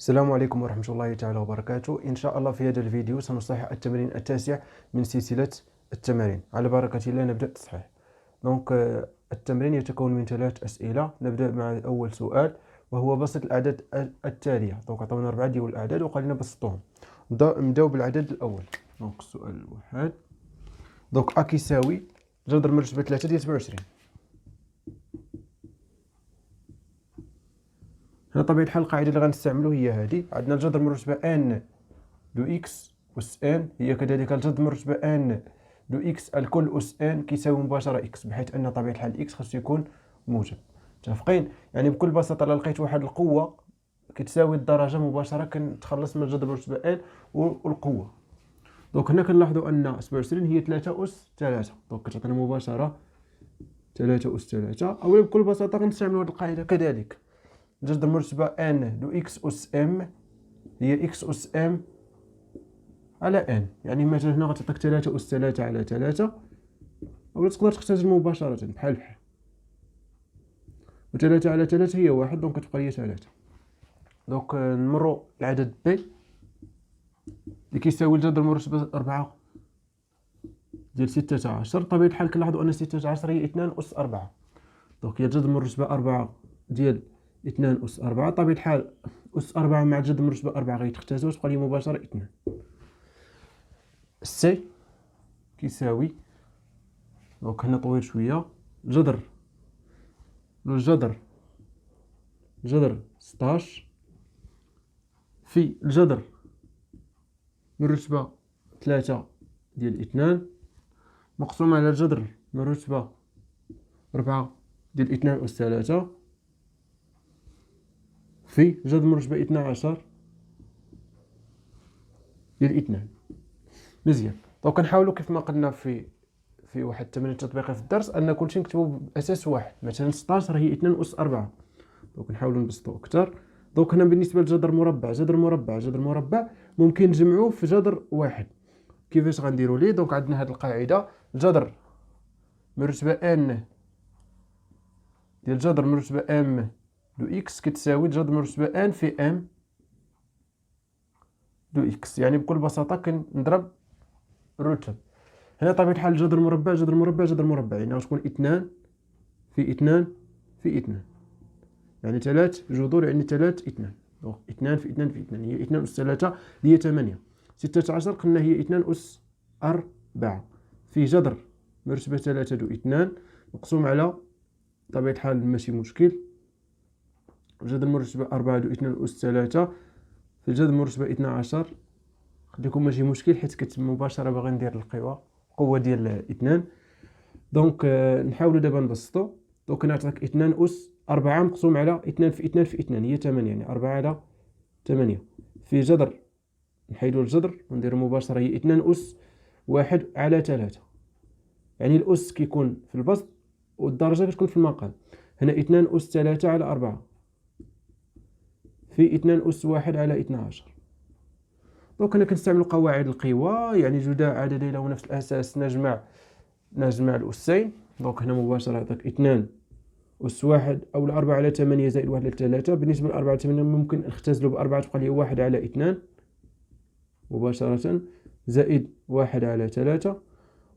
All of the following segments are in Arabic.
السلام عليكم ورحمة الله تعالى وبركاته. إن شاء الله في هذا الفيديو سنصحح التمرين التاسع من سلسلة التمارين. على بركة الله نبدأ التصحيح. التمرين يتكون من 3 أسئلة. نبدأ مع أول سؤال وهو بسط الأعداد التالية. عطونا 4 ديال الأعداد وقال لنا بسطوهم. نبداو بالعدد الأول. السؤال الواحد. أ كيساوي جذر مرتبة 3 ديال 27. هنا طبيعة الحال القاعدة اللي غنستعملو هي هذه. عندنا الجذر مرتبة ان دو اكس أس ان هي كذلك الجذر مرتبة ان دو اكس الكل أس ان كيساوي مباشرة اكس، بحيث أن طبيعة الحال اكس خاصو يكون موجب. متفقين؟ يعني بكل بساطة إلا لقيت واحد القوة كتساوي الدرجة مباشرة كنتخلص من الجذر مرتبة ان والقوة. هنا كنلاحظوا أن 27 هي 3 أس 3، كتعطينا مباشرة 3 أس 3. أولا بكل بساطة غنستعملوا هذه القاعدة كذلك. جذر مرتبة ان دو اكس أس ام هي اكس أس ام على ان، يعني مثلا هنا غتعطيك 3 أس 3 على 3، أولا تقدر تختزل مباشرة بحال بحال، و 3 على 3 هي 1، كتبقى هي 3. نمرو العدد بي اللي كيساوي الجذر مرتبة 4 ديال 16. طبيعة الحال كنلاحظوا أن 16 هي 2 أس 4. هي الجذر مرتبة 4 ديال 2 أس 4. طبيعة الحال أس 4 مع الجذر مرتبة 4 غيتختزلوا وتبقى لي مباشرة 2. سي كيساوي هنا طويل شوية جذر 16 في الجذر مرتبة 3 ديال 2 مقسوم على الجذر مرتبة 4 ديال 2 أس 3 في جذر مرتبة 12 ديال 2. مزيان. كنحاولوا كيف ما قلنا في واحد التمرين تطبيقي في الدرس ان كلشي نكتبو باساس واحد. مثلا 16 هي 2 أس 4. نحاولوا نبسطو اكثر. هنا بالنسبه لجذر مربع، جذر مربع ممكن نجمعوه في جذر واحد. كيفاش غنديروا ليه؟ عندنا هذه القاعده، جذر مرتبه ان ديال جذر مرتبه ام دو اكس كتساوي جذر مرتبه ان في ام دو اكس. يعني بكل بساطه كنضرب الرتب. هنا طبيعة الحال جذر مربع يعني غتكون 2 في 2 في 2، يعني 3 جذور، يعني 3 2. 2 في 2 في 2 هي 2 أس 3 اللي هي 8. 16 قلنا هي 2 أس 4 في جذر مرتبة 3 دو 2 مقسوم على طبيعة الحال ماشي مشكل جذر مرتبة 4 دو 2 أس 3 في الجذر مرتبة 12. قد يكون ماشي مشكل حيت كتب مباشرة باغي ندير القوة ديال 2. نحاولوا دابا نبسطو. كنعطيك 2 أس 4 مقسوم على 2 في 2 في 2 هي 8، يعني 4 على 8 في جذر، نحيدو الجذر ونديرو مباشرة هي 2 أس 1 على 3. يعني الأس كيكون في البسط والدرجة كتكون في المقام. هنا 2 أس 3 على 4 في 2 أس 1 على 12. هنا كنستعمل قواعد القوى، يعني جداء عددين له نفس الأساس نجمع الأسين. هنا مباشرة عطاك 2 أس 1 أو 4 على 8 زائد 1 على 3. بالنسبة ل 4 على 8 ممكن نختزلو ب4 تبقى لي 1 على 2 مباشرة زائد 1 على 3،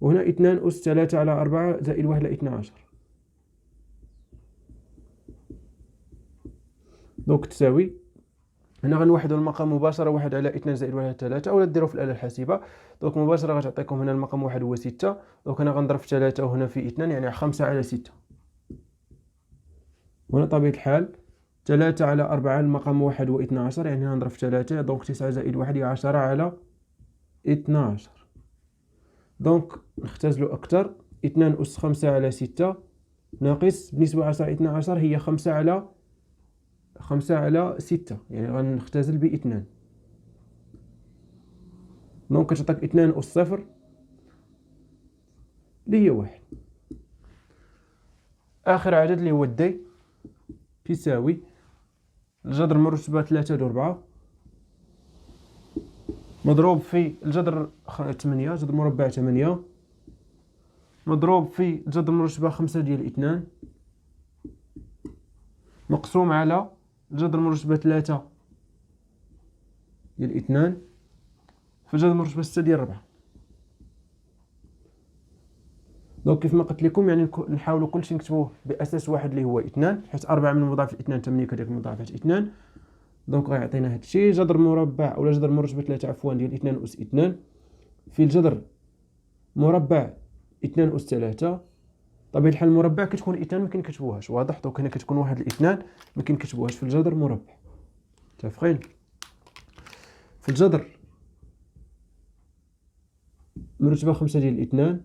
وهنا 2 أس 3 على 4 زائد 1 على 12. تساوي، هنا غنوحدو المقام مباشرة 1 على 2 زائد 1 على 3، أولا ديرو في الآلة الحاسبة. مباشرة غتعطيكم هنا المقام 1 هو 6. هنا غنضرب في 3 وهنا في 2 يعني 5 على 6. هنا طبيعة الحال 3 على 4 المقام 1 هو 12، يعني هنا نضرب في 3. 9 زائد 1 هي 10 على 12. نختزلو أكثر. 2 أس 5 على 6 ناقص بالنسبة 10 على 12 هي 5 على 6، يعني غنختزل ب 2. كتعطيك 2 أس 0 اللي هي 1. آخر عدد اللي هو الدي كيساوي الجذر مرتبة 3 دو 4 مضروب في الجذر 8 جذر مربع 8 مضروب في الجذر مرتبة 5 ديال 2 مقسوم على الجذر مرتبة 3 ديال 2 في الجذر مرتبة 6 ديال 4. دونك كيف ما قلت لكم يعني نحاولوا كلشي نكتبوه باساس واحد اللي هو 2، حيت 4 من مضاعف 2 8 كذلك مضاعفات 2. دونك غيعطينا هذا الشيء جذر مربع اولا جذر مرتبة 3 عفوا ديال 2 أس 2 في الجذر مربع 2 أس 3. طبيعة الحال المربع كتكون 2 ما كنكتبوهاش، واضح. دونك هنا كتكون واحد الاثنان ما كنكتبوهاش في الجذر مربع، متفقين. في الجذر مرتبة 5 ديال 2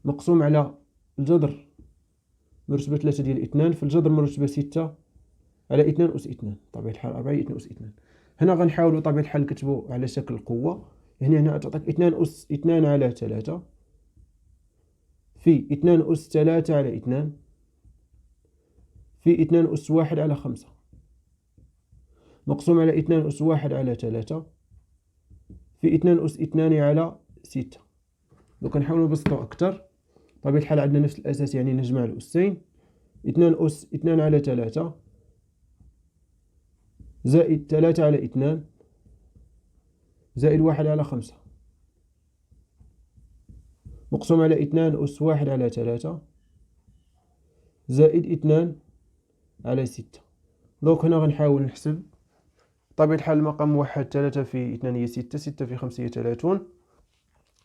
مقسوم على الجذر مرتبة 3 ديال 2 في الجذر مرتبة 6 على 2 أس 2. طبيعة الحال 4 2 أس 2. هنا غنحاولوا طبيعة الحال نكتبوا على شكل القوة. يعني هنا تعطيك 2 أس 2 على 3 في 2 أس 3 على 2 في 2 أس 1 على 5 مقسوم على 2 أس 1 على 3 في 2 أس 2 على 6. دوك نحاولوا نبسطوا أكثر. طبيعة الحال عندنا نفس الأساس، يعني نجمع الأسين. 2 أس 2 على 3 زائد 3 على 2 زائد 1 على 5 مقسوم على 2 أس 1 على 3 زائد 2 على 6. دوك هنا غنحاول نحسب. طبيعة الحال المقام 1 3 في 2 هي 6 6 في 5 هي 30.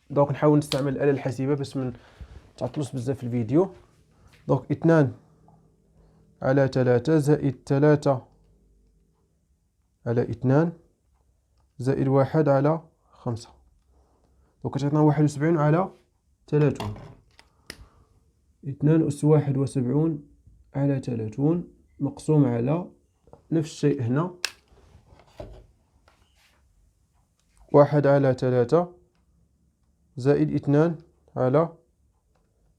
دوك نحاول نستعمل الآلة الحاسبة باش ما تعطلوش بزاف في الفيديو. دوك 2 على 3 زائد 3 على 2 زائد 1 على 5. دوك كتعطينا 71 على 30. 2 أس 71 على 30 مقسوم على نفس الشيء هنا 1 على 3 زائد 2 على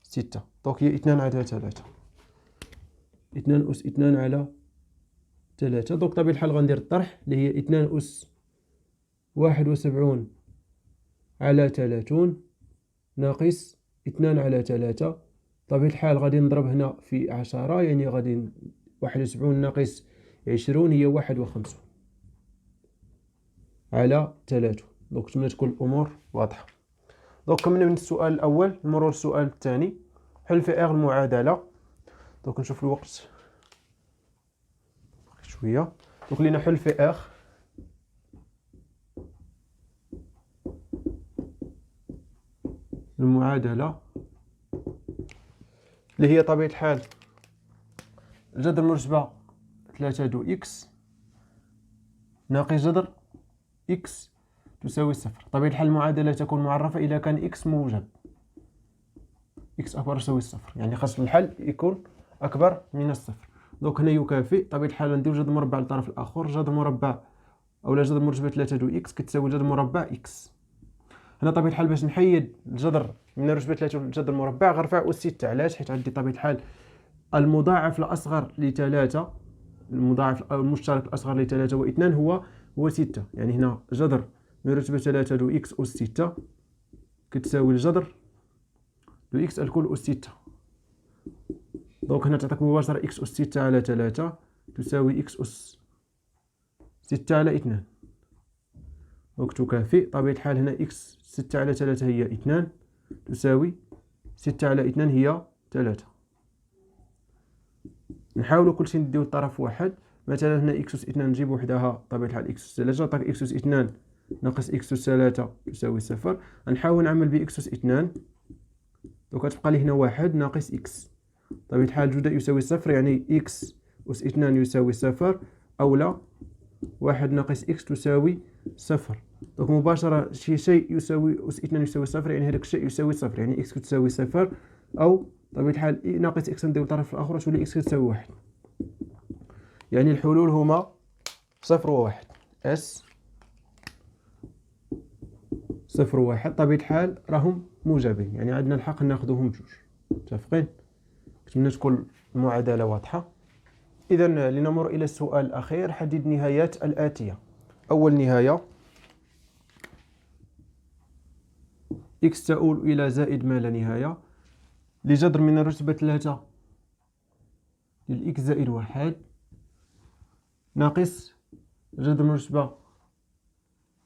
6. دونك هي 2 على 3 2 أس 2 على 3. دونك طبيعة الحال غندير الطرح اللي هي 2 أس 71 على 30 ناقص 2 على 3. طبيعة الحال غادي نضرب هنا في 10، يعني غادي 71 ناقص 20 هي 51 على 30. دونك نتمنى تكون الأمور واضحة. دونك كملنا من السؤال الأول، نمروا للسؤال الثاني. حل في إغ المعادلة. دونك نشوف الوقت شوية. دونك لينا حل في إغ المعادلة اللي هي طبيعة الحال جذر مرتبة 3 دو إكس ناقص جذر إكس تساوي 0. طبيعة الحال المعادلة تكون معرفة إذا كان إكس موجب، إكس أكبر يساوي 0، يعني خاص الحل يكون أكبر من 0. دونك هنا يكافئ. طبيعة الحال ندير جذر مربع للطرف الآخر. جذر مربع أولا جذر مرتبة 3 دو إكس كتساوي جذر مربع إكس. هنا طبيعة الحال باش نحيد الجذر من رتبة 3 للجذر المربع غنرفع أس 6. علاش؟ حيت عندي طبيعة الحال المضاعف الأصغر لثلاثة، المضاعف المشترك الأصغر لثلاثة واثنان هو 6. يعني هنا جذر من رتبة 3 دو إكس أس 6 كتساوي الجذر دو إكس الكل أس 6. دونك هنا تعطيك مباشرة إكس أس 6 على 3 تساوي إكس أس 6 على 2. دونك تكافئ. طبيعة الحال هنا إكس 6 على 3 هي 2 تساوي 6 على 2 هي 3. نحاولوا كلشي نديو الطرف واحد. مثلا هنا إكس أس 2 نجيب وحدها. طبيعة الحال إكس أس 3 عطاك إكس أس 2 ناقص إكس أس 3 تساوي 0. غنحاول نعمل بإكس أس 2. دونك غتبقى لي هنا 1 ناقص إكس. طبيعة الحال جوج يساوي 0، يعني إكس أس 2 يساوي 0 أولا 1 ناقص إكس تساوي 0. دونك مباشرة شيء يساوي أس 2 يساوي 0، يعني هذاك الشيء يساوي 0، يعني إكس تساوي 0. أو طبيعة الحال ناقص إكس ندير الطرف الآخر تولي إكس تساوي 1. يعني الحلول هما 0 و 1. اس 0 و 1 طبيعة الحال راهم موجبين، يعني عندنا الحق ناخذوهم بجوج. متفقين؟ نتمنى تكون المعادلة واضحة. إذا لنمر إلى السؤال الأخير. حدد نهايات الآتية. أول نهاية إكس تؤول إلى زائد ما لا نهاية لجذر من الرتبة 3 للإكس زائد 1 ناقص جذر من الرتبة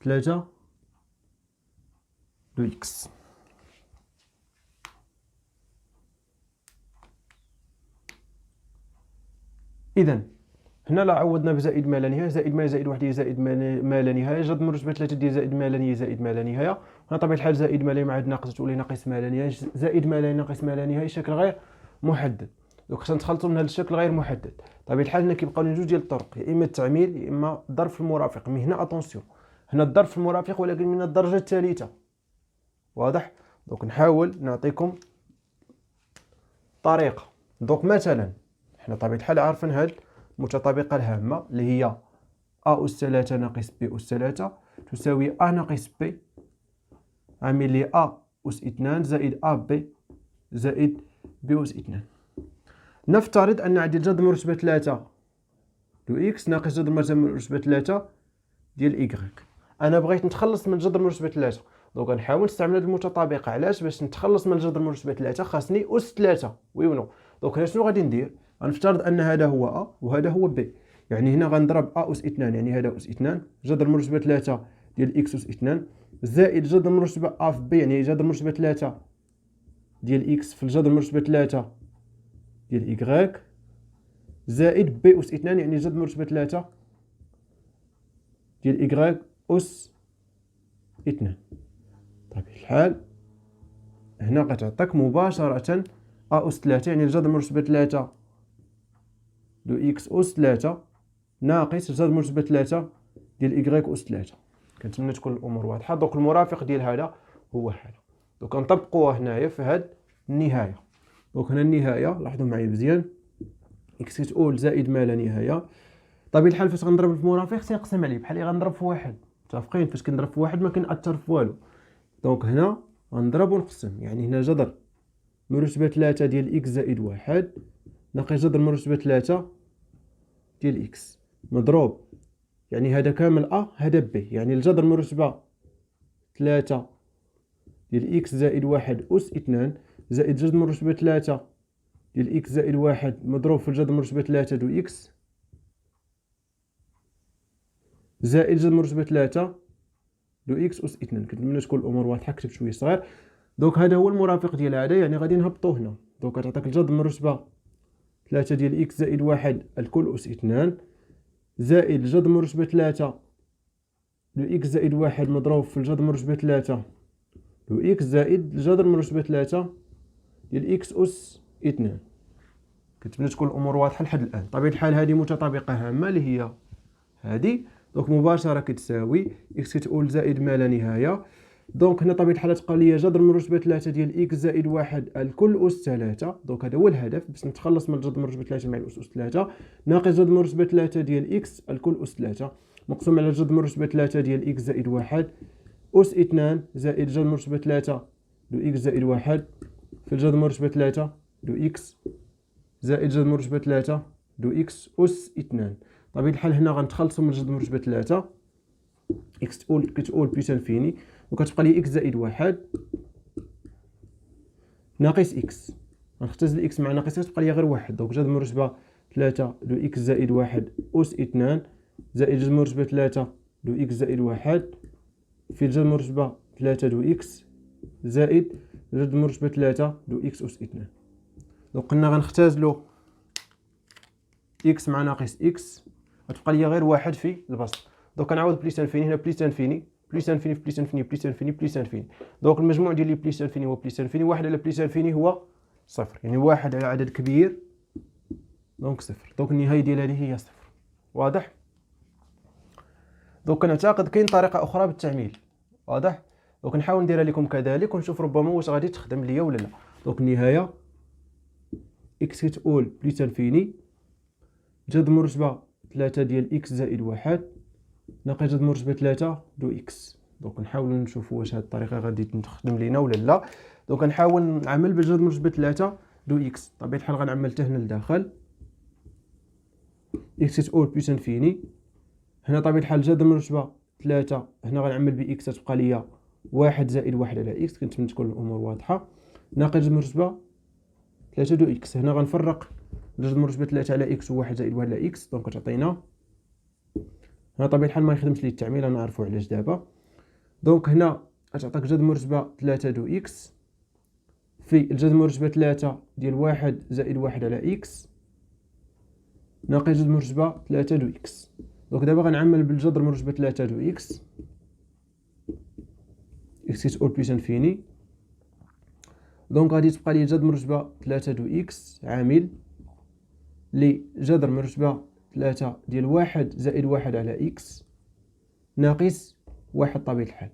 3 دو إكس. إذا هنا لا عوضنا بزائد ما لا نهاية، زائد ما زائد واحد هي زائد ما لا نهاية، جذر مرتبة 3 ديال زائد ما لا نهاية زائد ما لا نهاية. هنا طبيعة الحال زائد ما لا مع ناقص تولي ناقص ما لا نهاية، زائد ما لا ناقص ما لا نهاية، شكل غير محدد. دونك خصنا نتخلصوا من هذا الشكل غير محدد. طبيعة الحال هنا كيبقاو لنا جوج ديال الطرق، يا إما التعميل يا إما الضرب في المرافق. مي هنا أطونسيون، هنا الضرب في المرافق ولكن من الدرجة الثالثة. واضح؟ دونك نحاول نعطيكم طريقة. دونك مثلا حنا طبيعة الحال عارفين هاد المتطابقة الهامة اللي هي أ أس 3 ناقص ب أس 3 تساوي أ ناقص ب عامل لي أ أس 2 زائد أ ب زائد ب أس 2. نفترض أن عندي الجذر مرتبة 3 دو إكس ناقص جذر مرتبة 3 ديال إيكغيك. أنا بغيت نتخلص من جذر مرتبة 3، دونك غنحاول نستعمل هاد المتطابقة. علاش؟ باش نتخلص من الجذر مرتبة 3 خاصني أس 3 وي ونو. دونك هنا شنو غادي ندير؟ غنفترض أن هذا هو أ وهذا هو ب، يعني هنا غنضرب أ أس 2، يعني هذا أس 2 جذر مرتبة 3 ديال إكس أس 2 زائد جذر مرتبة أ في ب، يعني جذر مرتبة 3 ديال إكس في الجذر مرتبة 3 ديال إيكغيك زائد ب أس 2، يعني جذر مرتبة 3 ديال إيكغيك أس 2. بطبيعة الحال هنا غتعطيك مباشرة أ أس 3، يعني الجذر مرتبة 3 دو إكس أس 3 ناقص جذر مرتبة 3 ديال إيكغيك أس 3. كنتمنى تكون الأمور واضحة. دونك المرافق ديال هذا هو هذا. دونك نطبقوها هنايا في هاد النهاية. دونك هنا النهاية لاحظوا معايا مزيان، إكس كتقول زائد ما لا نهاية. طبيعة الحال فاش غنضرب في المرافق خصني نقسم عليه، بحال اللي غنضرب في واحد. متفقين؟ فاش كنضرب في واحد ما كنأثر في والو. دونك هنا غنضرب ونقسم، يعني هنا جذر مرتبة 3 ديال إكس زائد واحد ناقص جذر مرتبة 3 ديال إكس مضروب، يعني هذا كامل أ هذا ب، يعني الجذر مرتبة 3 ديال إكس زائد واحد أس 2 زائد جذر مرتبة 3 ديال إكس زائد واحد مضروب في الجذر مرتبة 3 دو إكس زائد جذر مرتبة 3 دو إكس أس 2. كنتمنى تكون الأمور واضحة، كتبت شوية صغير. دونك هذا هو المرافق ديال هذا، يعني غادي نهبطو هنا. دونك غتعطيك الجذر مرتبة 3 ديال إكس زائد واحد الكل أس 2 زائد الجذر مرتبة 3 دو إكس زائد واحد مضروب في الجذر مرتبة 3 دو إكس زائد الجذر مرتبة 3 ديال إكس أس 2. كنتمنى تكون الأمور واضحة لحد الآن. طبيعة الحال هذه متطابقة هامة اللي هي هذه. دونك مباشرة كتساوي إكس كتقول زائد ما لا نهاية. دونك هنا طبيعة الحال تبقى لي جذر مرتبة 3 ديال إكس زائد واحد الكل أس 3. دونك هذا هو الهدف باش نتخلص من الجذر مرتبة 3 مع الأس 3 ناقص جذر مرتبة 3 ديال إكس الكل أس 3 مقسوم على جذر مرتبة 3 ديال إكس زائد واحد أس 2 زائد جذر مرتبة 3 دو إكس زائد واحد في الجذر مرتبة 3 دو إكس زائد جذر مرتبة 3 دو إكس أس 2. طبيعة الحال هنا غنتخلصوا من جذر مرتبة 3، إكس كتقول بليس انفيني وكتبقى لي إكس زائد واحد ناقص إكس، غنختزل إكس مع ناقص إكس تبقى لي غير واحد. دونك جذر مرتبة 3 دو إكس زائد واحد أس 2 زائد جذر مرتبة 3 دو إكس زائد واحد في جذر مرتبة 3 دو إكس زائد جذر مرتبة 3 دو إكس أس 2. دونك قلنا غنختازلو إكس مع ناقص إكس غتبقى لي غير واحد في البسط. دونك كنعوض بليس انفيني، هنا بليس انفيني بليس انفيني في بليس انفيني بليس انفيني بليس انفيني. دونك المجموع ديال لي بليس انفيني هو بليس انفيني، واحد على بليس انفيني هو صفر، يعني واحد على عدد كبير دونك صفر. دونك النهاية ديال هذه هي صفر. واضح؟ دونك كنعتقد كاين طريقة أخرى بالتعميل. واضح؟ دونك نحاول نديرها لكم كذلك ونشوف ربما واش غادي تخدم ليا ولا لا. دونك النهاية إكس كتقول بليس انفيني جذر مرتبة 3 ديال إكس زائد واحد ناقص جذر مرتبة 3 دو إكس. دونك نحاولوا نشوفوا واش هاد الطريقة غادي تخدم لينا ولا لا. دونك نحاول نعمل بجذر مرتبة 3 دو إكس. طبيعة الحال غنعمل حتى هنا لداخل إكس كتقول بليس انفيني، هنا طبيعة الحال جذر مرتبة 3 هنا غنعمل بإكس تبقى ليا واحد زائد واحد على إكس. كنتمنى تكون الأمور واضحة. ناقص جذر مرتبة 3 دو إكس، هنا غنفرق جذر مرتبة 3 على إكس و 1 زائد 1 على إكس. دونك تعطينا هنا طبيعة الحال ما يخدمش لي التعميل، أنا عارفو علاش دابا. دونك هنا غتعطيك جذر مرتبة 3 دو إكس في الجذر مرتبة 3 ديال 1 زائد 1 على إكس ناقص جذر مرتبة 3 دو إكس. دونك دابا غنعمل بالجذر مرتبة 3 دو إكس كتقول بليس انفيني. دونك غادي تبقى لي جذر مرتبة 3 دو إكس عامل لجذر مرتبة 3 ديال 1 زائد 1 على إكس ناقص 1 طبيعة الحال.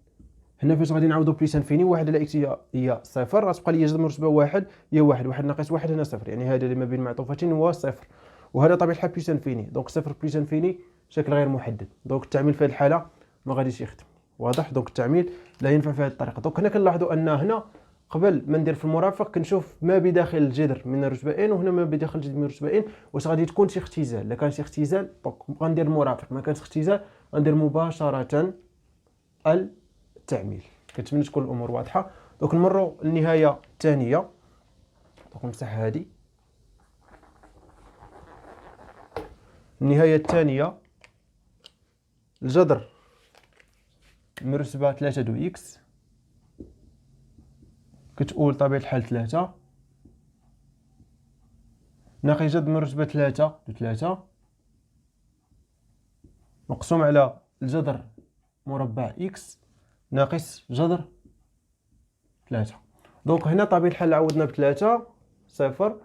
هنا فاش غادي نعوضو بليس انفيني 1 على إكس هي صفر، غتبقى لي جذر مرتبة 1 هي 1 ناقص 1 هنا صفر، يعني هذا اللي ما بين معطوفتين هو صفر، وهذا طبيعة الحال بليس انفيني. دونك صفر بليس انفيني شكل غير محدد. دونك التعميل في هذه الحالة ما غاديش يخدم، واضح؟ دونك التعميل لا ينفع في هذه الطريقة. دونك هنا كنلاحظوا أن هنا قبل ما ندير في المرافق كنشوف ما بداخل الجذر من الرتبة ان، وهنا ما بداخل الجذر من الرتبة ان واش غادي تكون شي اختزال. الا كان شي اختزال دونك غندير المرافق، ما كانش اختزال غندير مباشرة التعميل. كنتمنى تكون الامور واضحة. دونك نمروا للنهاية الثانية. دونك نمسح هذه. النهاية الثانية الجذر من رتبة 3 دو إكس كتقول طبيعة الحال 3 ناقص جذر من رتبة 3 دو 3 مقسوم على الجذر مربع إكس ناقص جذر 3. دونك هنا طبيعة الحال عوضنا بثلاثة صفر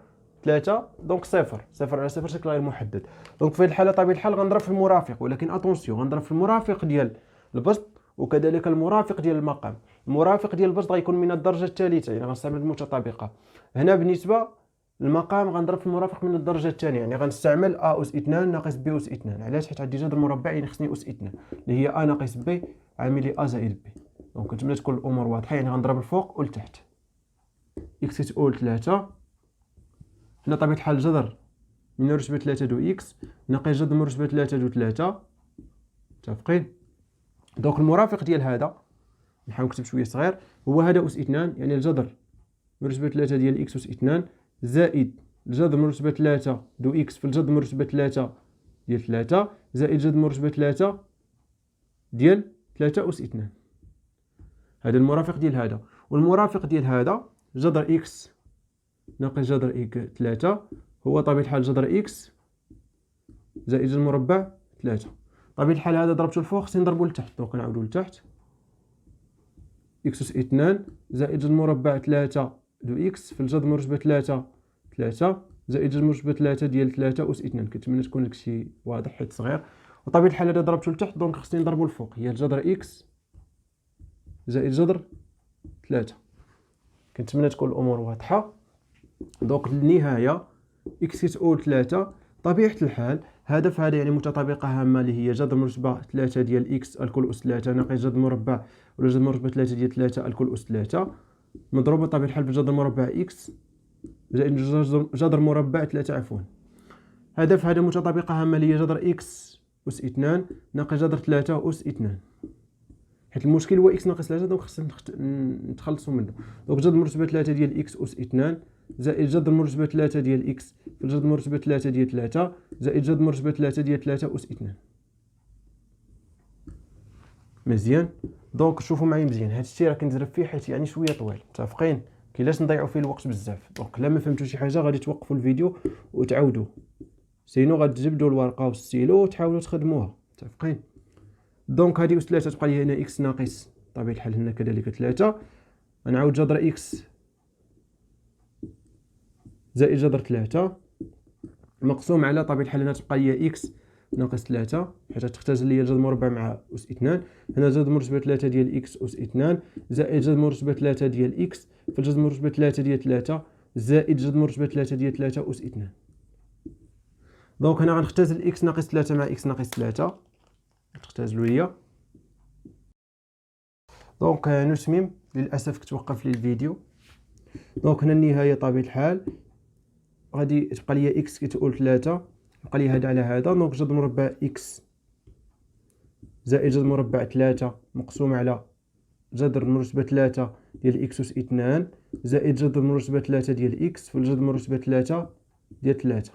3 دونك صفر على صفر شكل غير محدد. دونك في هذه الحالة طبيعة الحال غنضرب في المرافق، ولكن اتونسيون غنضرب في المرافق ديال البسط وكذلك المرافق ديال المقام. المرافق ديال البسط غيكون من الدرجة الثالثة، يعني غنستعمل المتطابقة. هنا بالنسبة للمقام غنضرب في المرافق من الدرجة الثانية، يعني غنستعمل ا أس 2 ناقص ب أس 2. علاش؟ حيت عندي جذر مربع يعني خصني أس 2 اللي هي ا ناقص ب عامل لي ا زائد ب. دونك كنتمنى تكون الامور واضحة، يعني غنضرب الفوق والتحت. اكس تقول 3 هنا طبيعة الحال جذر من رتبة 3 دو إكس ناقص جذر من رتبة 3 دو 3. متفقين؟ دونك المرافق ديال هذا نحاول نكتب شوية صغير، هو هذا أس 2، يعني الجذر من رتبة 3 ديال إكس أس 2 زائد الجذر من رتبة 3 دو إكس في الجذر من رتبة 3 ديال 3 زائد جذر من رتبة 3 ديال 3 أس 2. هذا المرافق ديال هذا، والمرافق ديال هذا جذر إكس ناقص جذر إك 3 هو طبيعة الحال جذر إكس زائد جذر مربع 3. طبيعة الحال هذا ضربته الفوق خصني نضربو لتحت، دونك نعاودو لتحت. إكس أس 2 زائد جذر مربع 3 دو إكس في الجذر مرتبة 3 زائد جذر مرتبة 3 ديال 3 أس 2. كنتمنى تكون داكشي واضح حيت صغير. وطبيعة الحال هذا ضربته لتحت دونك خصني نضربو الفوق، هي الجذر إكس زائد جذر 3. كنتمنى تكون الأمور واضحة. دونك النهاية إكس كتقول 3 طبيعة الحال هذا في هذا يعني متطابقة هامة اللي هي جذر مرتبة 3 ديال إكس الكل أس 3 ناقص جذر مربع ولا جذر مرتبة 3 ديال 3 الكل أس 3 مضروبة طبيعة الحال بجذر مربع إكس زائد جذر مربع 3 عفوا. هذا في هذا متطابقة هامة اللي هي جذر إكس أس 2 ناقص جذر 3 أس 2، حيت المشكل هو إكس ناقص 3 دونك خصنا نتخلصوا منه. دونك جذر مرتبة 3 ديال إكس أس 2 زائد جذر مرتبة 3 ديال إكس في الجذر مرتبة 3 ديال 3 زائد جذر مرتبة 3 ديال 3 أس 2. مزيان. دونك شوفوا معايا مزيان، هاد الشيء راه كنزرب فيه حيت يعني شويه طويل، متفقين؟ كيلاش نضيعوا فيه الوقت بزاف. دونك لا ما فهمتوا شي حاجه غادي توقفوا الفيديو وتعاودوه، سينو غتجبدوا الورقه والستيلو وتحاولوا تخدموها، متفقين؟ دونك هذه أس 3 تبقى لي هنا إكس ناقص طبيعة الحال هنا كذلك 3. غنعاود جذر إكس زائد جذر 3 مقسوم على طبيعة الحال هنا تبقى لي إكس ناقص 3 حيت تختزل لي جذر مربع مع أس 2. هنا جذر مرتبة 3 ديال إكس أس 2 زائد جذر مرتبة 3 ديال إكس في الجذر مرتبة 3 ديال 3 زائد جذر مرتبة 3 ديال 3 أس 2. دونك هنا غنختزل إكس ناقص 3 مع إكس ناقص 3 تختزلوا ليا. دونك نتمم، للاسف كتوقف لي الفيديو. دونك هنا النهايه طبيعه الحال غادي تبقى لي اكس كتقول 3 يبقى لي هذا على هذا. دونك جذر مربع اكس زائد جذر مربع 3 مقسوم على جذر مرتبه 3 ديال اكس اس 2 زائد جذر مرتبه 3 ديال اكس في الجذر مرتبه 3 ديال 3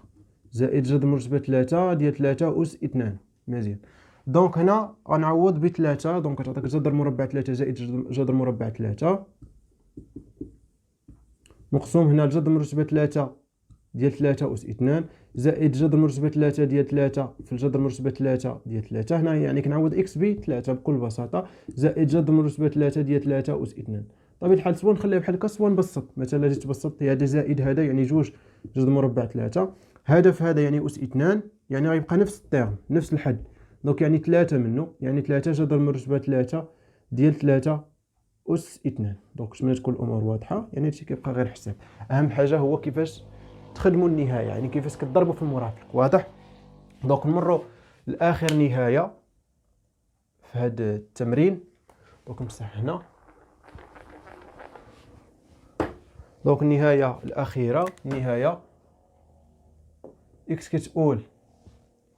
زائد جذر مرتبه 3 ديال 3 اس 2. مزيان. دونك هنا غنعوض بثلاثة، دونك كتعطيك جذر مربع 3 زائد جذر مربع 3 مقسوم هنا الجذر مرتبة 3 ديال 3 أس 2 زائد جذر مرتبة 3 ديال 3 في الجذر مرتبة 3 ديال 3. هنا يعني كنعوض إكس ب3 بكل بساطة، زائد جذر مرتبة 3 ديال 3 أس 2. طبيعة الحال سوا نخليها بحال هكا سوا نبسط، مثلا جيت تبسط هذا زائد هذا يعني جوج جذر مربع 3، هذا في هذا يعني أس 2، يعني غيبقى نفس التيرم نفس الحد، دونك يعني 3 منه، يعني 3 جذر مرتبة 3 ديال 3 أس 2. دونك باش تكون الأمور واضحة، يعني هادشي كيبقى غير حساب. أهم حاجة هو كيفاش تخدموا النهاية، يعني كيفاش كتضربوا في المرافق، واضح؟ دونك نمروا لآخر نهاية في هذا التمرين. دونك نمسح هنا. دونك النهاية الأخيرة، النهاية إكس كتقول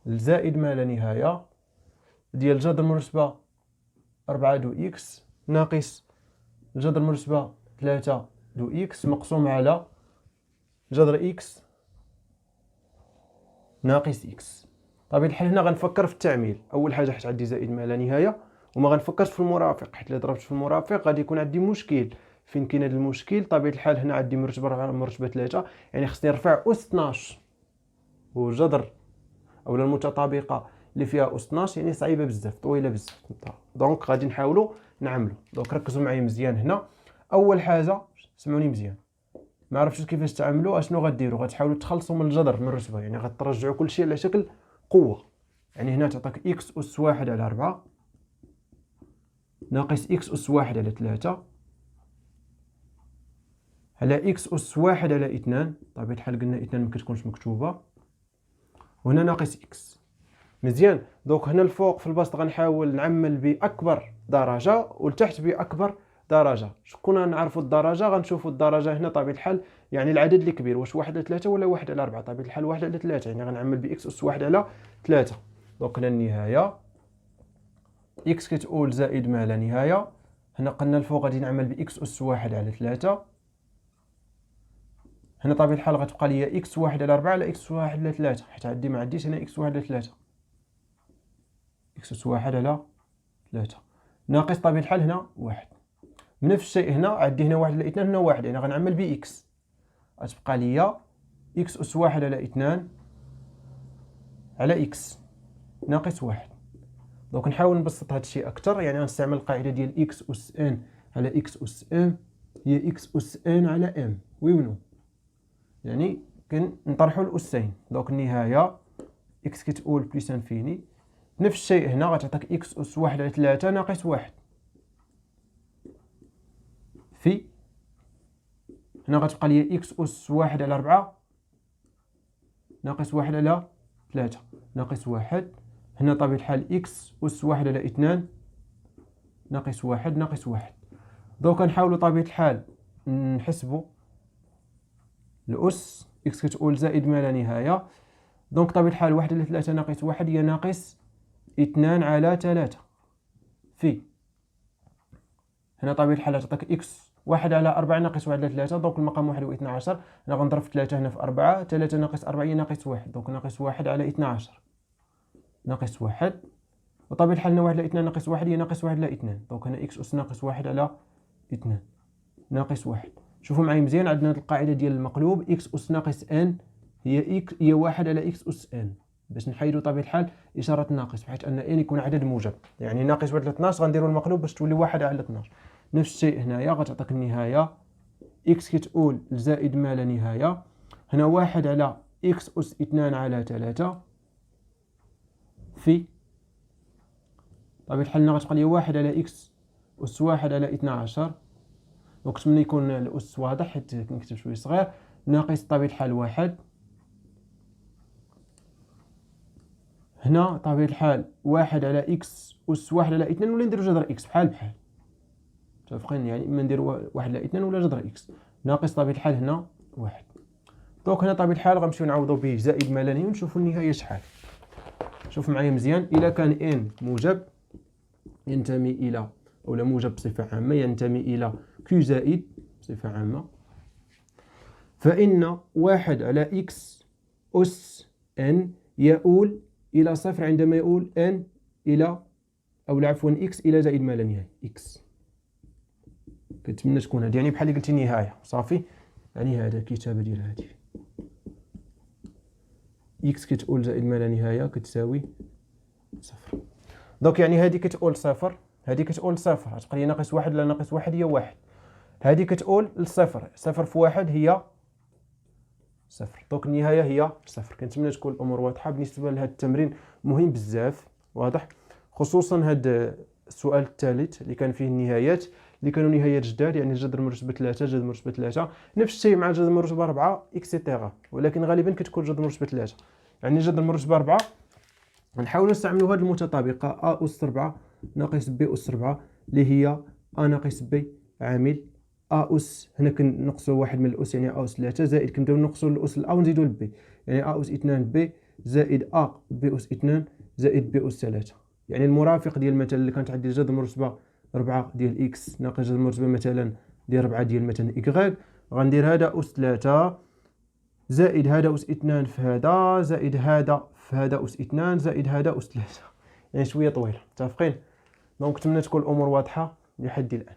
الزائد ما لا نهاية ديال جذر مرتبة 4 دو إكس ناقص جذر مرتبة 3 دو إكس مقسوم على جذر إكس ناقص إكس. طبيعة الحال هنا غنفكر في التعميل، أول حاجة حيت عندي زائد ما لا نهاية، وما غنفكرش في المرافق، حيت إلا ضربت في المرافق غادي يكون عندي مشكل. فين كاين هذا المشكل؟ طبيعة الحال هنا عندي مرتبة 3، يعني خصني نرفع أس 12 وجذر اولا المتطابقه اللي فيها أس 12 يعني صعيبه بزاف، طويله بزاف. دونك غادي نحاولوا نعملوا. دونك ركزوا معايا مزيان هنا. اول حاجه سمعوني مزيان، ما عرفتش كيفاش تعملوا، اشنو غديروا؟ غتحاولوا تخلصوا من الجذر من الرتبه، يعني غترجعوا كل شيء على شكل قوه. يعني هنا تعطيك إكس أس 1 على 4 ناقص إكس أس 1 على 3 على إكس أس 1 على 2. طبيعة الحال قلنا 2 ما كتكونش مكتوبه، وهنا ناقص إكس. مزيان. دونك هنا الفوق في البسط غنحاول نعمل باكبر درجه، والتحت باكبر درجه. شكون نعرفوا الدرجه؟ غنشوفوا الدرجه هنا طبيعه الحال يعني العدد اللي كبير، واش 1 على 3 ولا 1 على 4. طبيعه الحال 1 على 3، يعني غنعمل باكس اس 1 على 3. دونك هنا النهايه اكس كتقول زائد ما لا نهايه. هنا قلنا الفوق غادي نعمل باكس اس 1 على 3. هنا طبيعه الحال غتبقى لي اكس 1 على 4 على اكس 1 على 3، حيت عندي ما عنديش هنا اكس 1 على 3. إكس أس 1 على 3 ناقص طبيعة الحال هنا 1. بنفس الشيء هنا عندي هنا 1 على 2 هنا 1، يعني غنعمل بإكس، غتبقى ليا إكس أس 1 على 2 على إكس ناقص 1. دونك نحاول نبسط هذا الشيء أكثر، يعني غنستعمل القاعدة ديال إكس أس إن على إكس أس إم هي إكس أس إن على إم، ويونو يعني كنطرحوا الأسين. دونك النهاية إكس كتقول بليس انفيني. نفس الشيء هنا غتعطيك إكس أس 1 على 3 ناقص 1 في هنا غتبقى لي إكس أس 1 على 4 ناقص 1 على 3 ناقص 1. هنا طبيعة الحال إكس أس 1 على 2 ناقص 1 ناقص 1. دوك نحاولوا طبيعة الحال نحسبوا الأس. إكس كتقول زائد ما لا نهاية، دونك طبيعة الحال 1 على 3 ناقص 1 هي ناقص 2 على 3 في هنا طبيعة الحال تعطيك إكس 1 على 4 ناقص 1 على 3. دونك المقام 1 و 12، أنا غنضرب في 3 هنا في 4، 3 ناقص 4 هي ناقص 1، دونك ناقص 1 على 12 ناقص 1. وطبيعة الحال هنا 1 على 2 ناقص 1 هي ناقص 1 على 2، دونك هنا إكس أس ناقص 1 على 2 ناقص 1. شوفوا معايا مزيان، عندنا القاعدة ديال المقلوب إكس أس ناقص إن هي 1 على إكس أس إن، باش نحيدوا طبيعة الحال إشارة الناقص، بحيث أن إن يكون عدد موجب، يعني ناقص 1 على 12 غنديروا المقلوب باش تولي 1 على 12. نفس الشيء هنايا غتعطيك النهاية إكس كتقول زائد ما لا نهاية. هنا 1 على إكس أس 2 على 3 في طبيعة الحال هنا غتبقى لي 1 على إكس أس 1 على 12. وكنتمنى يكون الأس واضح حيت كنكتب شوية صغير. ناقص طبيعة الحال 1. هنا طبيعة الحال 1 على إكس أس 1 على 2، ولا نديرو جذر إكس بحال بحال متفقين، يعني إما نديرو 1 على 2 ولا جذر إكس ناقص طبيعة الحال هنا 1. دونك هنا طبيعة الحال غنمشيو نعوضو به زائد ما لا نهاية ونشوفو النهاية شحال. شوف معايا مزيان، إلا كان إن موجب ينتمي إلى أولا موجب بصفة عامة ينتمي إلى كيو زائد بصفة عامة، فإن 1 على إكس أس إن يؤول إلى صفر عندما يؤول إن الى او عفوا اكس الى زائد ما لا نهايه اكس. كنتمنى تكون هذه يعني بحال اللي قلتي نهايه صافي. يعني هذا الكتابه ديال هذه اكس كتقول زائد ما لا نهايه كتساوي صفر. دونك يعني هذه كتقول صفر، هذه كتقول صفر، غتبقى لي ناقص واحد لا ناقص واحد هي واحد. هذه كتقول لصفر، صفر في واحد هي صفر. دونك النهايه هي صفر. كنتمنى تكون الامور واضحه بالنسبه لهذا التمرين، مهم بزاف واضح، خصوصا هذا السؤال الثالث اللي كان فيه النهايات اللي كانوا نهايات جداد، يعني الجذر مرتبه 3 جذر مرتبه 3 نفس الشيء مع الجذر مرتبه 4 اكسيتيرا، ولكن غالبا كتكون جذر مرتبه 3. يعني جذر مرتبه 4 نحاولوا نستعملوا هذه المتطابقه ا اس 4 ناقص ب اس 4 اللي هي ا ناقص ب عامل ا اس، هنا كنقصوا واحد من الاس يعني ا اس 3 زائد كنبداو نقصوا الاس الا ونزيدوا البي، يعني ا اس 2 ب زائد ا ب اس 2 زائد ب اس 3. يعني المرافق ديال مثلا اللي كانت عندي جذر مرتبه 4 ديال اكس ناقص جذر مرتبه مثلا ديال 4 ديال مثلا اكغيك، غندير هذا اس 3 زائد هذا اس 2 في هذا زائد هذا في هذا اس 2 زائد هذا اس 3. يعني شويه طويله، متفقين؟ دونك نتمنى تكون الامور واضحه لحد الان.